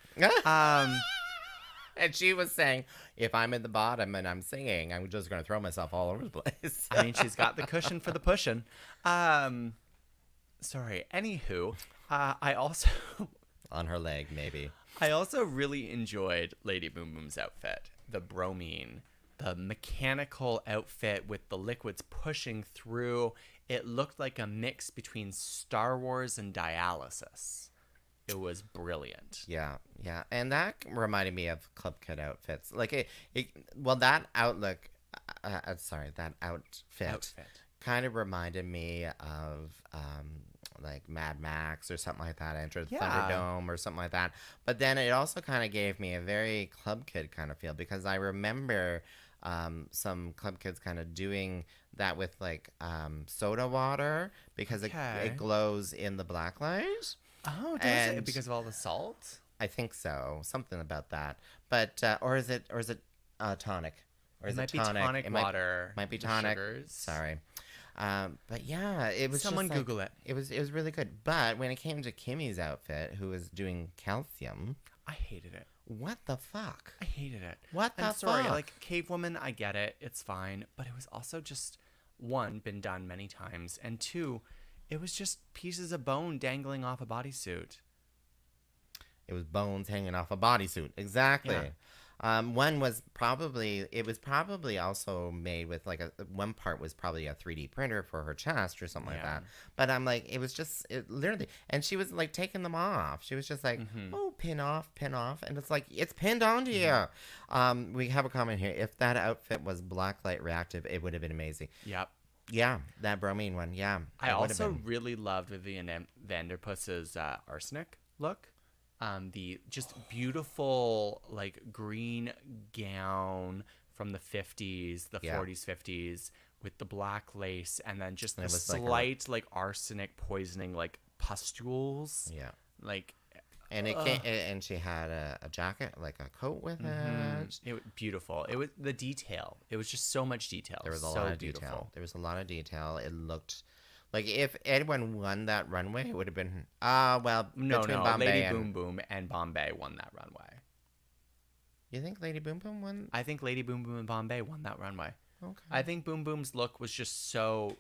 And she was saying, if I'm in the bottom and I'm singing, I'm just going to throw myself all over the place. I mean, she's got the cushion for the pushing. Sorry. Anywho, I also On her leg, maybe. I also really enjoyed Lady Boom Boom's outfit. The bromine, the mechanical outfit with the liquids pushing through. It looked like a mix between Star Wars and dialysis. It was brilliant. Yeah. And that reminded me of Club Kid outfits. Like, that outlook, that outfit kind of reminded me of, like Mad Max or something like that, Enter the Thunderdome or something like that. But then it also kind of gave me a very Club Kid kind of feel, because I remember some Club Kids kind of doing that with like soda water, because it glows in the black light. Oh, does it? Because of all the salt? I think so. Something about that. But or is it tonic? Or is It might be tonic It water. Might be the tonic. sugars. Sorry. But yeah, it was Someone just like, Google it. It was really good. But when it came to Kimmy's outfit, who was doing calcium, I hated it. what the fuck? I hated it. What the I'm sorry, fuck? like Cave Woman, I get it. It's fine. But it was also just, one, been done many times. And two, it was just pieces of bone dangling off a bodysuit. It was bones hanging off a bodysuit. Exactly. Yeah. One was probably also made with like one part was probably a 3D printer for her chest or something like that. But I'm like, it was just literally, and she was like taking them off. She was just like, oh, pin off. And it's like, it's pinned onto you. We have a comment here. If that outfit was blacklight reactive, it would have been amazing. Yep. Yeah, that bromine one. Yeah. I also really loved Vivian Vanderpuss's arsenic look. The just beautiful like green gown from the 50s, the 40s, 50s with the black lace, and then just the slight like arsenic poisoning like pustules. Yeah. Like, and and she had a jacket, like a coat with it. It was beautiful. It was the detail. It was just so much detail. There was a so lot of beautiful. detail. There was a lot of detail. It looked like if anyone won that runway, it would have been between Bombay Lady and... Boom Boom and Bombay won that runway. You think Lady Boom Boom won? I think Lady Boom Boom and Bombay won that runway. Okay. I think Boom Boom's look was just so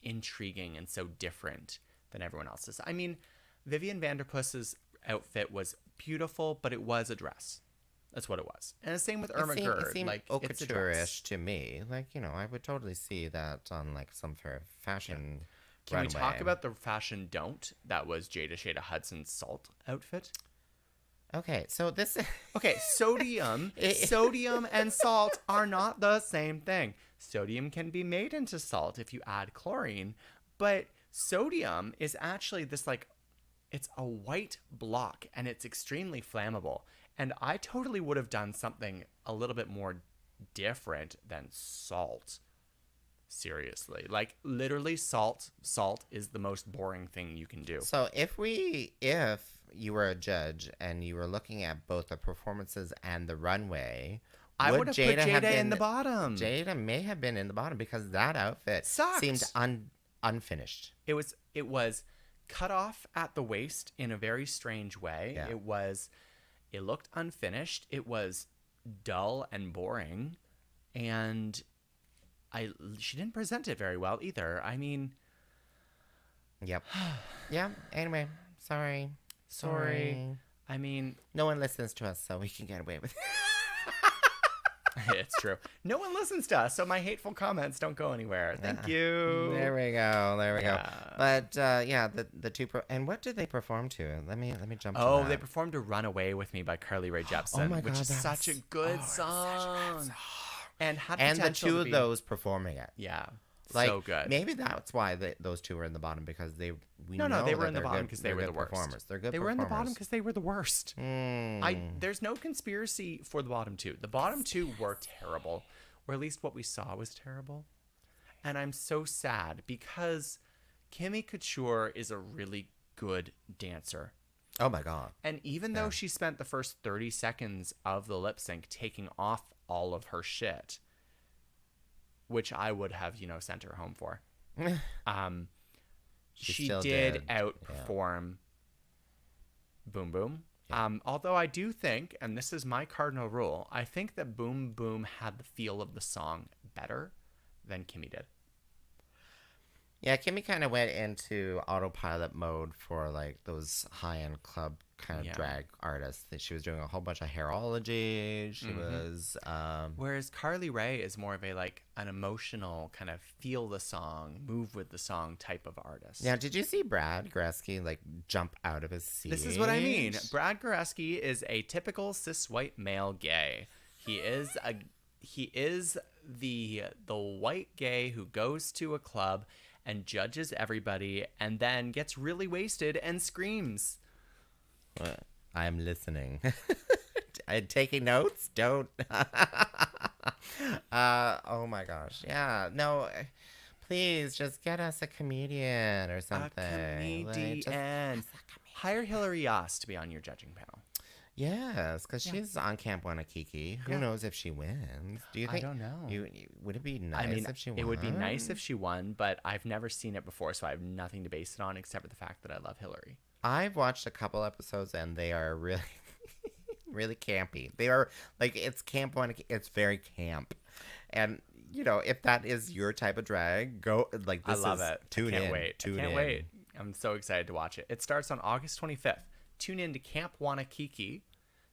intriguing and so different than everyone else's. I mean, Vivian Vanderpuss's outfit was beautiful, but it was a dress. That's what it was. And the same with Irma Gerd. It seemed like, haute it's a dress. couture-ish to me. Like, I would totally see that on like some sort of fashion Can runway. we talk about the fashion don't? That was Jada Shada Hudson's salt outfit. Okay, so this... Okay, sodium and salt are not the same thing. Sodium can be made into salt if you add chlorine, but sodium is actually this like, it's a white block and it's extremely flammable. And I totally would have done something a little bit more different than salt. Seriously. Like, literally, salt is the most boring thing you can do. So if you were a judge and you were looking at both the performances and the runway, I would have put Jada in the bottom. Jada may have been in the bottom because that outfit Sucked. seemed unfinished. It was cut off at the waist in a very strange way. Yeah. It looked unfinished. It was dull and boring, and she didn't present it very well either. I mean, Yep. Yeah. Anyway, sorry. I mean, No one listens to us, so we can get away with it. it's true. No one listens to us, so my hateful comments don't go anywhere. Thank you. There we go. Yeah. But the two and what did they perform to? Let me jump. To Oh, that. they performed to "Run Away with Me" by Carly Rae Jepsen, my which God, is that such a was- good song. And had And the potential two to of be- those performing it. Yeah. Like, so good. Maybe that's why those two were in the bottom, because they No, they were in the bottom because they were the worst. Performers. They're good. They were in the bottom because they were the worst. Mm. There's no conspiracy for the bottom two. The bottom two were terrible, or at least what we saw was terrible. And I'm so sad because Kimmy Couture is a really good dancer. Oh my God. And even though she spent the first 30 seconds of the lip sync taking off all of her shit, which I would have, sent her home for, she still did did. outperform Boom Boom. Although I do think, and this is my cardinal rule, I think that Boom Boom had the feel of the song better than Kimmy did. Yeah, Kimmy kind of went into autopilot mode for like those high-end club kind of drag artists. She was doing a whole bunch of hairology. She was Whereas Carly Rae is more of a like an emotional kind of feel the song, move with the song type of artist. Now, did you see Brad Goreski like jump out of his seat? This is what I mean. Brad Goreski is a typical cis white male gay. He is the white gay who goes to a club and judges everybody and then gets really wasted and screams. I'm listening. I'm taking notes. Don't. Oh my gosh. Yeah. No. Please just get us a comedian or something. A comedian. Like, Hire Hillary Yoss to be on your judging panel. yes, because she's on Camp Wanakiki. Who knows if she wins? Do you think? I don't know. Would it be nice if she won? It would be nice if she won, but I've never seen it before, so I have nothing to base it on except for the fact that I love Hillary. I've watched a couple episodes and they are really, really campy. They are like, it's Camp Wanakiki. It's very camp. And, if that is your type of drag, go, like, this I love it. Tune in. Can't wait. Tune Can't in. wait. I'm so excited to watch it. It starts on August 25th. Tune in to Camp Wanakiki,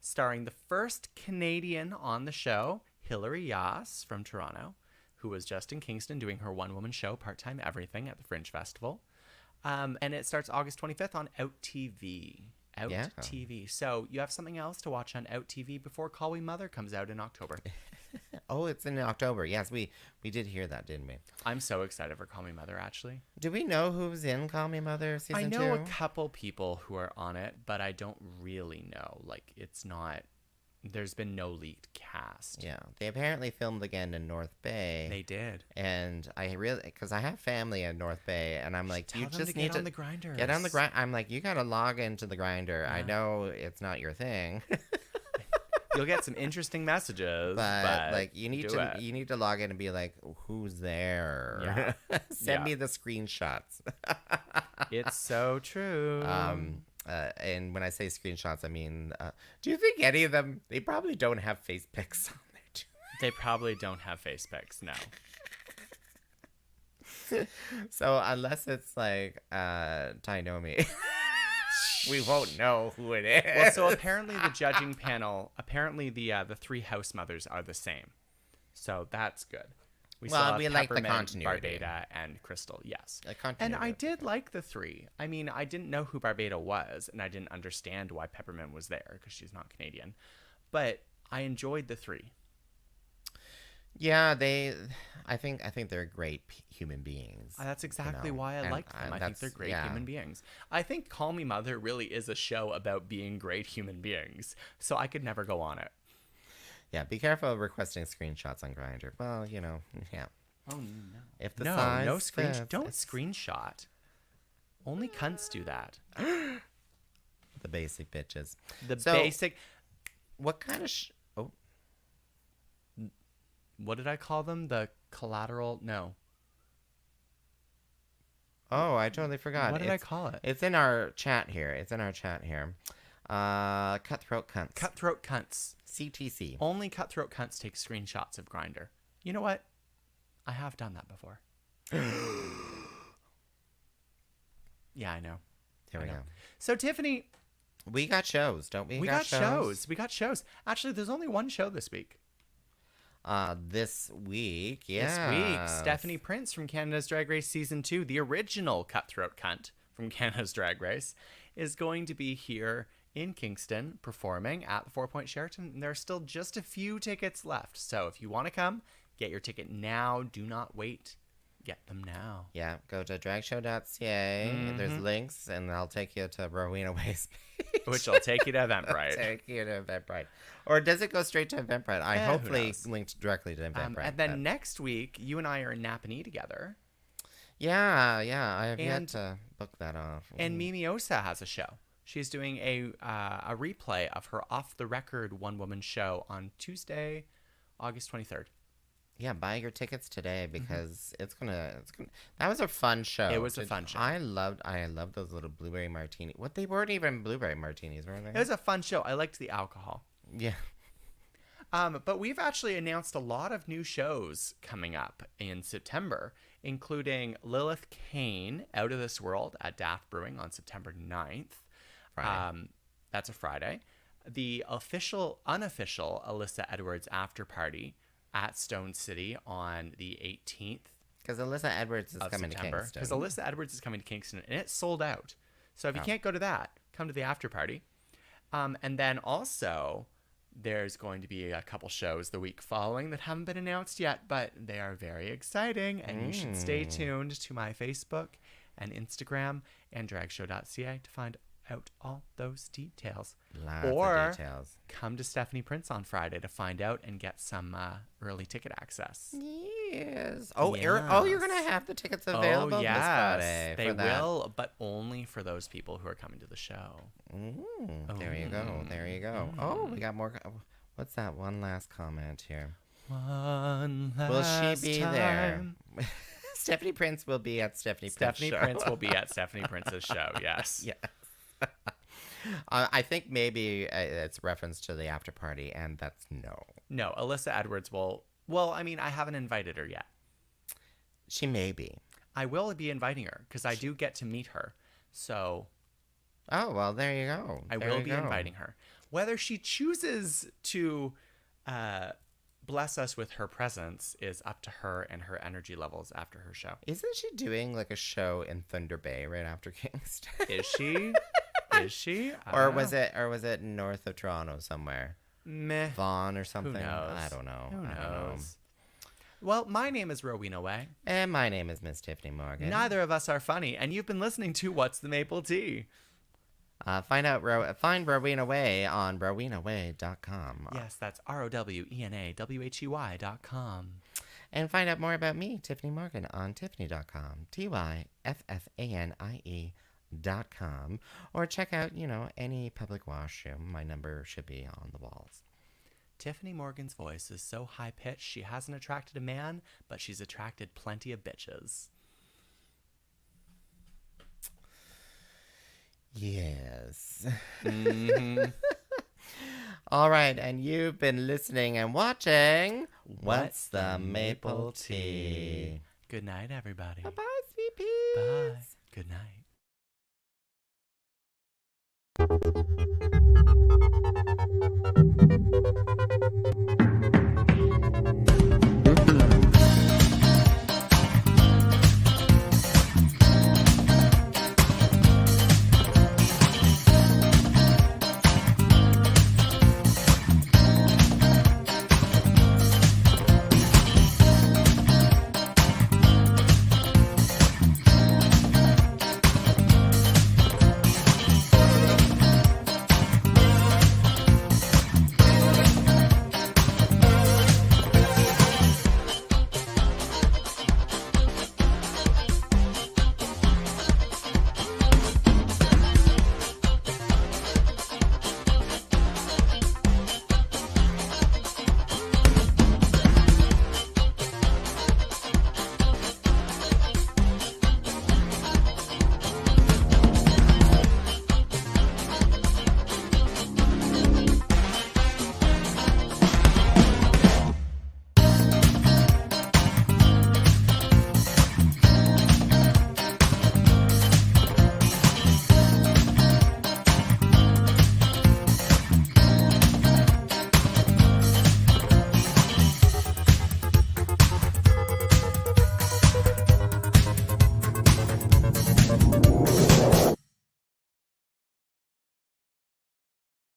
starring the first Canadian on the show, Hillary Yoss from Toronto, who was just in Kingston doing her one-woman show, Part-Time Everything, at the Fringe Festival. And it starts August 25th on Out TV. Out TV. So you have something else to watch on Out TV before Call Me Mother comes out in October. Oh, it's in October. Yes, we did hear that, didn't we? I'm so excited for Call Me Mother, actually. Do we know who's in Call Me Mother season 2? I know a couple people who are on it, but I don't really know. Like, it's not... There's been no leaked cast. Yeah. They apparently filmed again in North Bay. They did. And I really... Because I have family in North Bay, and I'm like, Tell you them just to need get to... on the grinder. Get on the grind. I'm like, you got to log into the grinder. I know it's not your thing. You'll get some interesting messages, but like you need to log in and be like, who's there? Yeah. Send me the screenshots. It's so true. And when I say screenshots, I mean, do you think any of them? They probably don't have face pics on there. Too. They probably don't have face pics, no. So unless it's like Tainomi. We won't know who it is. Well, so apparently the judging panel, the three house mothers are the same. So that's good. We like the continuity. Barbada and Crystal, yes. And I did like the three. I mean, I didn't know who Barbada was, and I didn't understand why Peppermint was there, because she's not Canadian. But I enjoyed the three. Yeah, I think they're great human beings. That's exactly why I liked them. I think they're great human beings. I think Call Me Mother really is a show about being great human beings. So I could never go on it. Yeah, be careful requesting screenshots on Grindr. Well, yeah. Oh no. If the size no screen. fits, Don't screenshot. Only cunts do that. The basic bitches. Basic. What kind of? What did I call them? The collateral? No. Oh, I totally forgot. What did I call it? It's in our chat here. Cutthroat cunts. Cutthroat cunts. CTC. Only cutthroat cunts take screenshots of Grindr. You know what? I have done that before. Yeah, I know. There we go. So, Tyffanie. We got shows, don't we? We got shows. We got shows. Actually, there's only one show this week. This week, yeah. This week, Stephanie Prince from Canada's Drag Race Season 2, the original cutthroat cunt from Canada's Drag Race, is going to be here in Kingston performing at the 4 Point Sheraton. And there are still just a few tickets left. So if you want to come, get your ticket now. Do not wait. Get them now. Yeah, go to dragshow.ca. There's links, and I'll take you to Rowena Whey's page. Which will take you to Eventbrite. Take you to Eventbrite. Or does it go straight to Eventbrite? I hopefully linked directly to Eventbrite. And then next week, you and I are in Napanee together. Yeah, I have yet And- to book that off. And Mimi Osa has a show. She's doing a replay of her off the record one woman show on Tuesday, August 23rd. Yeah, buy your tickets today because it's gonna. That was a fun show. It was a fun show. I loved those little blueberry martini. What, they weren't even blueberry martinis, were they? It was a fun show. I liked the alcohol. Yeah. But we've actually announced a lot of new shows coming up in September, including Lilith Kane, Out of This World at Daft Brewing on September 9th. Friday. That's a Friday. The unofficial Alyssa Edwards after party at Stone City on the 18th Because Alyssa Edwards is of coming September. to Kingston. Because Alyssa Edwards is coming to Kingston, and it's sold out. So if you can't go to that, come to the after party. And then also, there's going to be a couple shows the week following that haven't been announced yet, but they are very exciting, and you should stay tuned to my Facebook and Instagram and dragshow.ca to find out all those details. Lots or of details. come to Tyffanie Prince on Friday to find out and get some early ticket access. Yes. Oh, you're gonna have the tickets available Oh, this yes. Friday. They for that. will, but only for those people who are coming to the show. There you go. There you go. Oh, we got more. What's that one last comment here? One Will she last be time. there? Stephanie Prince will be at Stephanie Stephanie Prince Prince will be at Stephanie Prince's show. Yes. Yeah. I think maybe it's reference to the after party, and that's no. No, Alyssa Edwards will. Well, I mean, I haven't invited her yet. She may be. I will be inviting her because I do get to meet her. So Oh, well, there you go. I will be inviting her. Whether she chooses to bless us with her presence is up to her and her energy levels after her show. Isn't she doing like a show in Thunder Bay right after Kingston? Is she? Is she? Or was it north of Toronto somewhere? Meh. Vaughan or something? knows? I don't know. Who I don't know. knows? Well, my name is Rowena Whey. And my name is Miss Tyffanie Morgan. Neither of us are funny, and you've been listening to What's the Maple Tea? Find Rowena Whey on rowenaway.com. Yes, that's ROWENAWHEY.com. And find out more about me, Tyffanie Morgan, on Tyffanie.com. TYFFANIE.com. Or check out, any public washroom. My number should be on the walls. Tyffanie Morgan's voice is so high-pitched she hasn't attracted a man, but she's attracted plenty of bitches. Yes. All right, and you've been listening and watching What's the Maple Tea? Good night, everybody. Bye, sweet peas. Bye. Good night.